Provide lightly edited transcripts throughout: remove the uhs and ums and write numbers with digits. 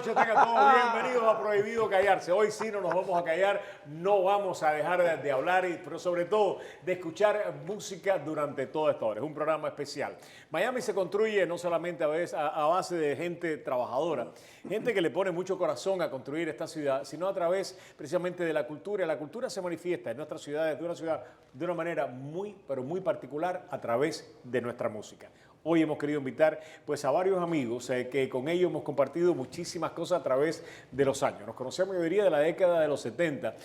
noches, tengan todos bienvenidos a Prohibido Callarse. Hoy sí no nos vamos a callar, no vamos a dejar de hablar, pero sobre todo de escuchar música durante toda esta hora. Es un programa especial. Miami se construye no solamente a base de gente trabajadora, gente que le pone mucho corazón a construir esta ciudad, sino a través precisamente de la cultura. La cultura se manifiesta en nuestras ciudades, de una manera muy, pero muy particular a través de nuestra música. Hoy hemos querido invitar pues, a varios amigos que con ellos hemos compartido muchísimas cosas a través de los años. Nos conocemos, yo diría, de la década de los 70,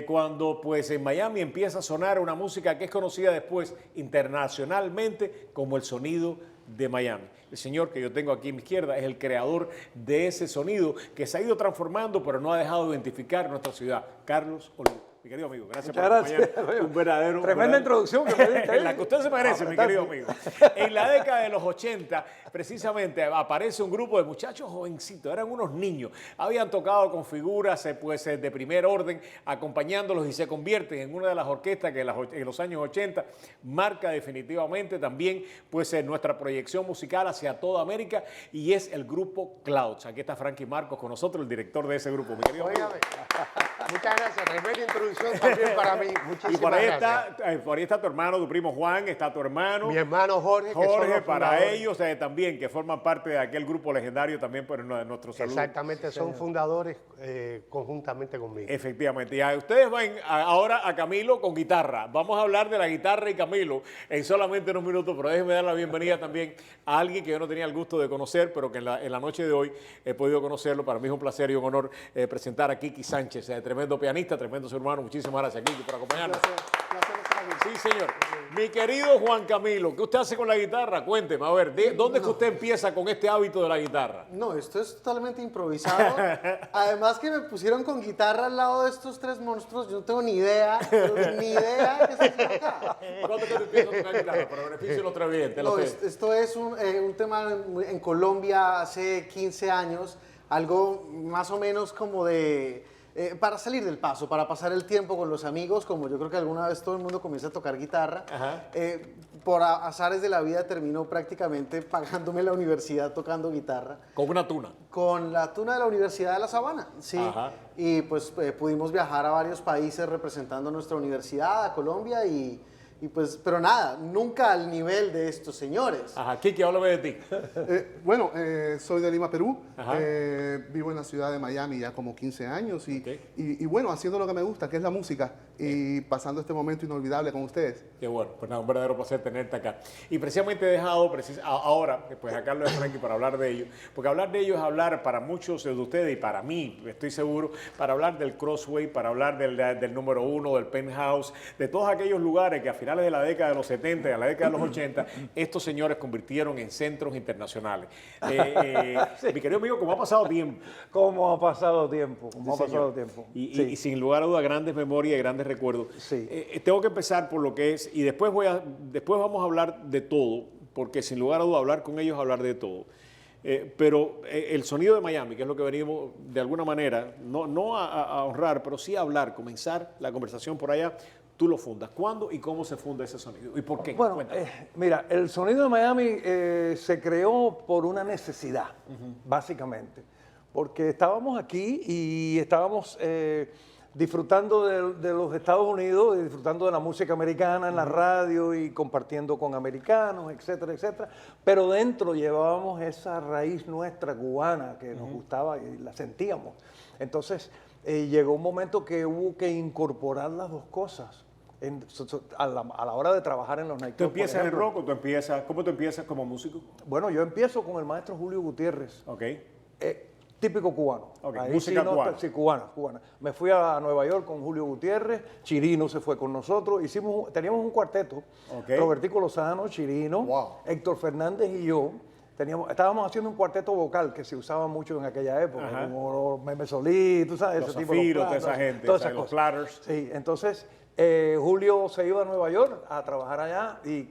cuando pues, en Miami empieza a sonar una música que es conocida después internacionalmente como el sonido de Miami. El señor que yo tengo aquí a mi izquierda es el creador de ese sonido que se ha ido transformando, pero no ha dejado de identificar nuestra ciudad. Carlos Oliva. Mi querido amigo, gracias por acompañarnos. Un verdadero... Tremenda introducción que me diste. La que usted se merece, mi querido amigo. En la década de los 80, precisamente, aparece un grupo de muchachos jovencitos, eran unos niños. Habían tocado con figuras pues, de primer orden, acompañándolos y se convierten en una de las orquestas que en los años 80 marca definitivamente también pues, nuestra proyección musical hacia toda América, y es el grupo Clouds. Aquí está Frankie Marcos con nosotros, el director de ese grupo. Mi querido amigo. Muchas gracias, tremenda introducción también para mí. Muchísimas y por ahí gracias. Por ahí está tu hermano, tu primo Juan, está tu hermano. Mi hermano Jorge, que son Jorge, los para fundadores. ellos también, que forman parte de aquel grupo legendario también por nuestro saludo. Exactamente, son fundadores conjuntamente conmigo. Efectivamente. Y ustedes ven ahora a Camilo con guitarra. Vamos a hablar de la guitarra y Camilo en solamente unos minutos, pero déjenme dar la bienvenida también a alguien que yo no tenía el gusto de conocer, pero que en la noche de hoy he podido conocerlo. Para mí es un placer y un honor presentar a Kiki Sánchez, tremendo pianista, tremendo ser humano. Muchísimas gracias, Kiki, por acompañarnos. Sí, señor. Mi querido Juan Camilo, ¿qué usted hace con la guitarra? Cuénteme, a ver, ¿dónde es que usted empieza con este hábito de la guitarra? No, esto es totalmente improvisado. Además que me pusieron con guitarra al lado de estos tres monstruos, yo no tengo ni idea qué se hace acá. ¿Cuándo es que tú empiezas a tocar guitarra? Para beneficio de los televidentes. No, esto es un tema en Colombia hace 15 años, algo más o menos como de... para salir del paso, para pasar el tiempo con los amigos, como yo creo que alguna vez todo el mundo comienza a tocar guitarra. Por azares de la vida terminó prácticamente pagándome la universidad tocando guitarra. ¿Con una tuna? Con la tuna de la Universidad de La Sabana, sí. Ajá. Y pues pudimos viajar a varios países representando nuestra universidad, a Colombia y pues, pero nada, nunca al nivel de estos señores. Ajá, Kiki, háblame de ti. Soy de Lima, Perú. Ajá. Vivo en la ciudad de Miami ya como 15 años y bueno, haciendo lo que me gusta, que es la música, y pasando este momento inolvidable con ustedes. Qué bueno, pues nada, un verdadero placer tenerte acá. Y precisamente he dejado ahora pues, a Carlos y Frankie para hablar de ellos, porque hablar de ellos es hablar para muchos de ustedes y para mí, estoy seguro, para hablar del Crossway, para hablar del número 1, del Penthouse, de todos aquellos lugares que a finales de la década de los 70 y a la década de los 80, estos señores convirtieron en centros internacionales. Sí. Mi querido amigo, ¿cómo ha pasado tiempo? ¿Cómo ha pasado tiempo? ¿Cómo ha Sí, pasado señor. tiempo? Y sin lugar a duda, grandes memorias y grandes recuerdos. Sí. Tengo que empezar por lo que es, y después vamos a hablar de todo, porque sin lugar a duda hablar con ellos, hablar de todo. Pero el sonido de Miami, que es lo que venimos de alguna manera, no a honrar, pero sí a hablar, comenzar la conversación por allá. Tú lo fundas. ¿Cuándo y cómo se funda ese sonido? ¿Y por qué? Bueno, mira, el sonido de Miami se creó por una necesidad, básicamente. Porque estábamos aquí y estábamos disfrutando de los Estados Unidos, y disfrutando de la música americana en la radio y compartiendo con americanos, etcétera, etcétera. Pero dentro llevábamos esa raíz nuestra cubana que nos gustaba y la sentíamos. Entonces llegó un momento que hubo que incorporar las dos cosas. A la hora de trabajar en los nightclubs. ¿Tú empiezas en el rock o cómo tú empiezas como músico? Bueno, yo empiezo con el maestro Julio Gutiérrez. Ok. Típico cubano. Ok, Ahí música sí, cubana. Sí, cubana. Me fui a Nueva York con Julio Gutiérrez, Chirino se fue con nosotros, teníamos un cuarteto, Ok. Robertico Lozano, Chirino, Wow. Héctor Fernández y yo. Estábamos haciendo un cuarteto vocal que se usaba mucho en aquella época, Ajá. como Meme Solís, tú sabes, Los ese tipo Zafiros, de toda esa gente, todas esas los cosas. Platters. Sí, entonces Julio se iba a Nueva York a trabajar allá y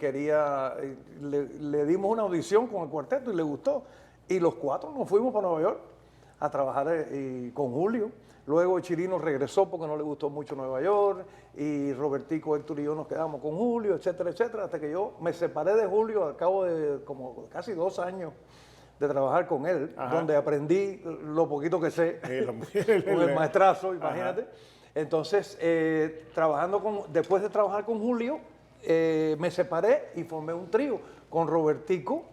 le dimos una audición con el cuarteto y le gustó. Y los cuatro nos fuimos para Nueva York a trabajar con Julio. Luego Chirino regresó porque no le gustó mucho Nueva York y Robertico, Héctor y yo nos quedamos con Julio, etcétera, etcétera, hasta que yo me separé de Julio al cabo de como casi 2 años de trabajar con él, Ajá. donde aprendí lo poquito que sé con el maestrazo, imagínate. Entonces, después de trabajar con Julio, me separé y formé un trío con Robertico.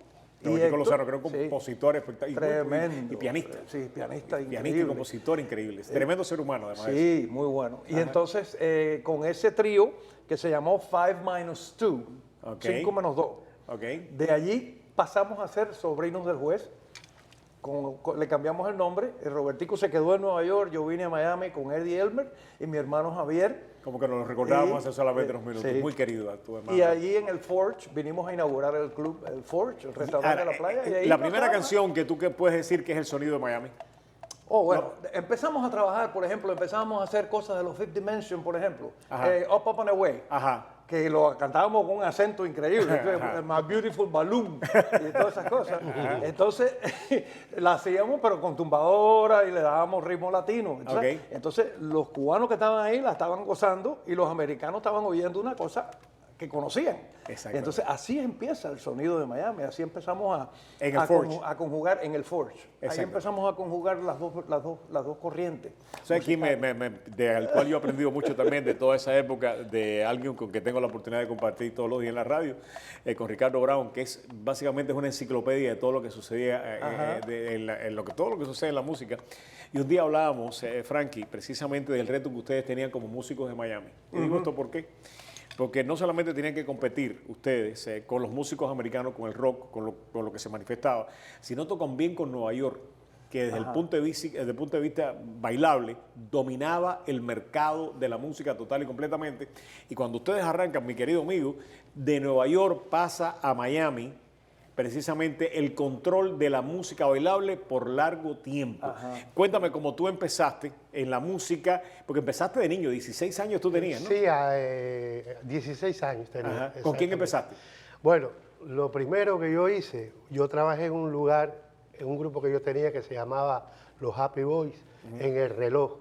Robertico Lozano, creo sí, compositor espectacular. tremendo. Y pianista. Sí, pianista increíble. Pianista y compositor increíble. Tremendo ser humano, además. Sí, muy bueno. Y entonces, con ese trío que se llamó 5-2, Ok. 5 menos 2. Ok. De allí pasamos a ser Sobrinos del Juez. Le cambiamos el nombre. Robertico se quedó en Nueva York, yo vine a Miami con Eddie Elmer y mi hermano Javier. Como que nos recordábamos Y, hace solamente unos minutos. sí. Muy querido a tu hermano. Y allí en el Forge vinimos a inaugurar el club, el Forge, el restaurante de la playa. Y ahí La primera pasamos. canción que tú que puedes decir que es el sonido de Miami. Oh, bueno, empezamos a trabajar, por ejemplo, empezamos a hacer cosas de los Fifth Dimension, por ejemplo. Ajá. Up, Up and Away. Ajá. Que lo cantábamos con un acento increíble, My Beautiful Balloon y todas esas cosas. Entonces, la hacíamos pero con tumbadora y le dábamos ritmo latino. Entonces, Ok. entonces, los cubanos que estaban ahí la estaban gozando y los americanos estaban oyendo una cosa que conocían. Exacto. Entonces, así empieza el sonido de Miami, así empezamos En el Forge. a conjugar en el Forge. Ahí Exacto. empezamos a conjugar las dos corrientes. ¿Sabes quién al cual yo he aprendido mucho también de toda esa época, de alguien con que tengo la oportunidad de compartir todos los días en la radio, con Ricardo Brown, que es básicamente es una enciclopedia de todo lo que sucedía, todo lo que sucede en la música. Y un día hablábamos, Frankie, precisamente del reto que ustedes tenían como músicos de Miami. Y digo esto ¿por qué? Porque no solamente tenían que competir ustedes con los músicos americanos, con el rock, con lo que se manifestaba, sino también con Nueva York, que desde el punto de vista bailable dominaba el mercado de la música total y completamente. Y cuando ustedes arrancan, mi querido amigo, de Nueva York pasa a Miami, precisamente el control de la música bailable por largo tiempo. Ajá. Cuéntame cómo tú empezaste en la música, porque empezaste de niño, 16 años tú tenías, ¿no? Sí, a 16 años tenía. Ajá. ¿Con quién exactamente. empezaste? Bueno, lo primero que yo hice, yo trabajé en un lugar, en un grupo que yo tenía que se llamaba Los Happy Boys, en El Reloj,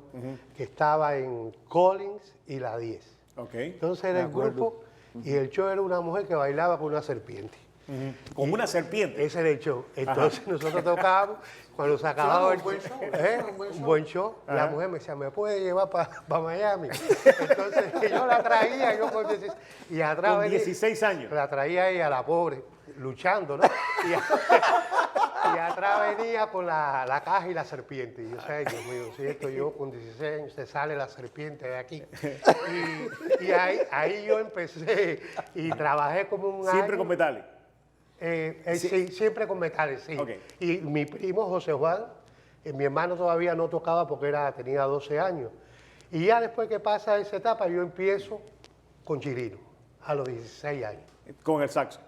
que estaba en Collins y La 10. Ok. Entonces era el grupo y el show era una mujer que bailaba con una serpiente. Con una serpiente. Ese era el show. Entonces nosotros tocábamos, cuando se acababa el un buen show, un buen show, la mujer me decía, ¿me puede llevar para Miami? Entonces yo la traía, yo con 16, y atrás Con venía- 16 años. la traía ella, la pobre, luchando, ¿no? Y atrás venía con la caja y la serpiente. Y yo sé, Dios mío, si esto yo con 16 años se sale la serpiente de aquí. Y ahí yo empecé y trabajé como un Siempre año. con metales. Sí, siempre con metales, sí. Ok. Y mi primo José Juan, mi hermano todavía no tocaba porque tenía 12 años. Y ya después que pasa esa etapa, yo empiezo con Chirino, a los 16 años, Con el saxo.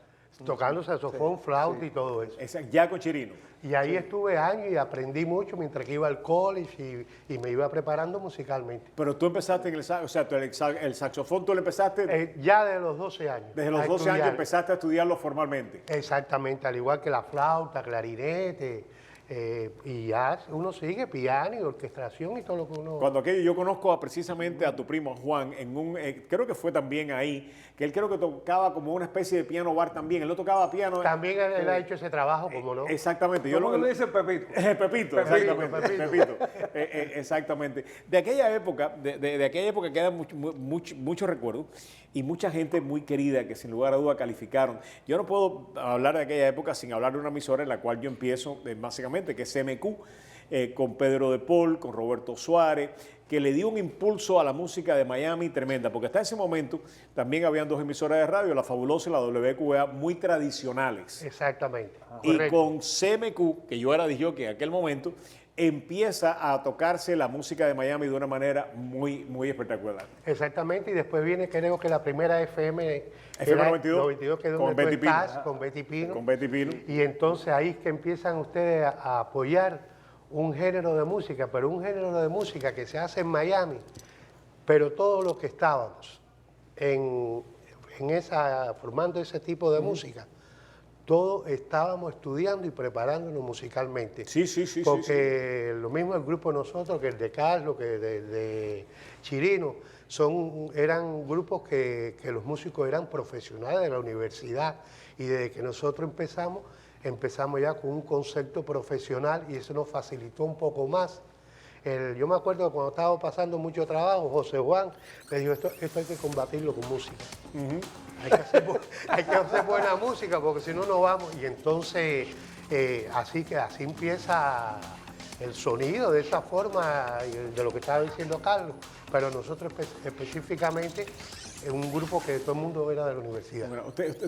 tocando saxofón, flauta y todo eso. Ya con Chirino. Y ahí estuve años y aprendí mucho mientras que iba al college y me iba preparando musicalmente. Pero tú empezaste en el saxo, o sea, el saxofón tú lo empezaste Ya de los 12 años. desde los a 12 años, estudiar. empezaste a estudiarlo formalmente. Exactamente, al igual que la flauta, clarinete, y ya uno sigue piano y orquestación y todo lo que uno... Cuando aquello, yo conozco precisamente a tu primo Juan, creo que fue también ahí, que él creo que tocaba como una especie de piano bar también. Él no tocaba piano. También él ha hecho ese trabajo, como no. Exactamente. ¿Cómo le dicen Pepito? Pepito, exactamente. Pepito. Exactamente. De aquella época, de aquella época quedan muchos recuerdos y mucha gente muy querida que sin lugar a duda calificaron. Yo no puedo hablar de aquella época sin hablar de una emisora en la cual yo empiezo básicamente, que es CMQ, con Pedro de Paul, con Roberto Suárez, que le dio un impulso a la música de Miami tremenda, porque hasta ese momento también habían dos emisoras de radio, la Fabulosa y la WQA, muy tradicionales. Exactamente. Y correcto. con CMQ, que yo era disjockey en aquel momento, empieza a tocarse la música de Miami de una manera muy, muy espectacular. Exactamente, y después viene, creo que la primera FM... FM era 92, que es con donde tú Betty Pino. estás, con Betty Pino. Con Betty Pino. Y entonces ahí es que empiezan ustedes a apoyar un género de música, pero un género de música que se hace en Miami, pero todos los que estábamos formando ese tipo de música, todos estábamos estudiando y preparándonos musicalmente. Sí. Porque lo mismo el grupo de nosotros, que el de Carlos, que de Chirino, eran grupos que los músicos eran profesionales de la universidad y desde que nosotros empezamos empezamos ya con un concepto profesional y eso nos facilitó un poco más. Yo me acuerdo que cuando estaba pasando mucho trabajo, José Juan me dijo, esto hay que combatirlo con música. Hay que hacer buena música porque si no, no vamos. Y entonces, así empieza el sonido de esa forma, de lo que estaba diciendo Carlos. Pero nosotros específicamente, un grupo que todo el mundo era de la universidad. Bueno,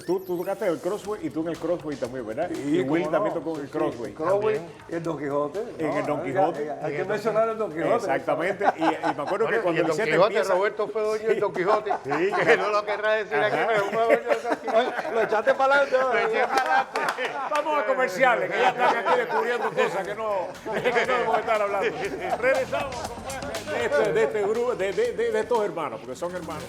tú tocaste el Crossway y tú en el Crossway también, ¿verdad? Sí, y Will cómo también no. tocó en el Sí, Crossway. el Crossway También. y el Don Quijote. En el Don Quijote. Hay que mencionar el Don Quijote. Exactamente. Y me acuerdo que Bueno, y cuando el Don Vicente Quijote, empieza... Roberto fue dueño del Don Quijote, que no lo querrá decir aquí, Ajá. pero fue dueño del Don Quijote. Lo echaste para adelante. Vamos a comerciales, que ya están aquí descubriendo cosas que no debemos estar hablando. Regresamos con más de este grupo, de estos hermanos, porque son hermanos.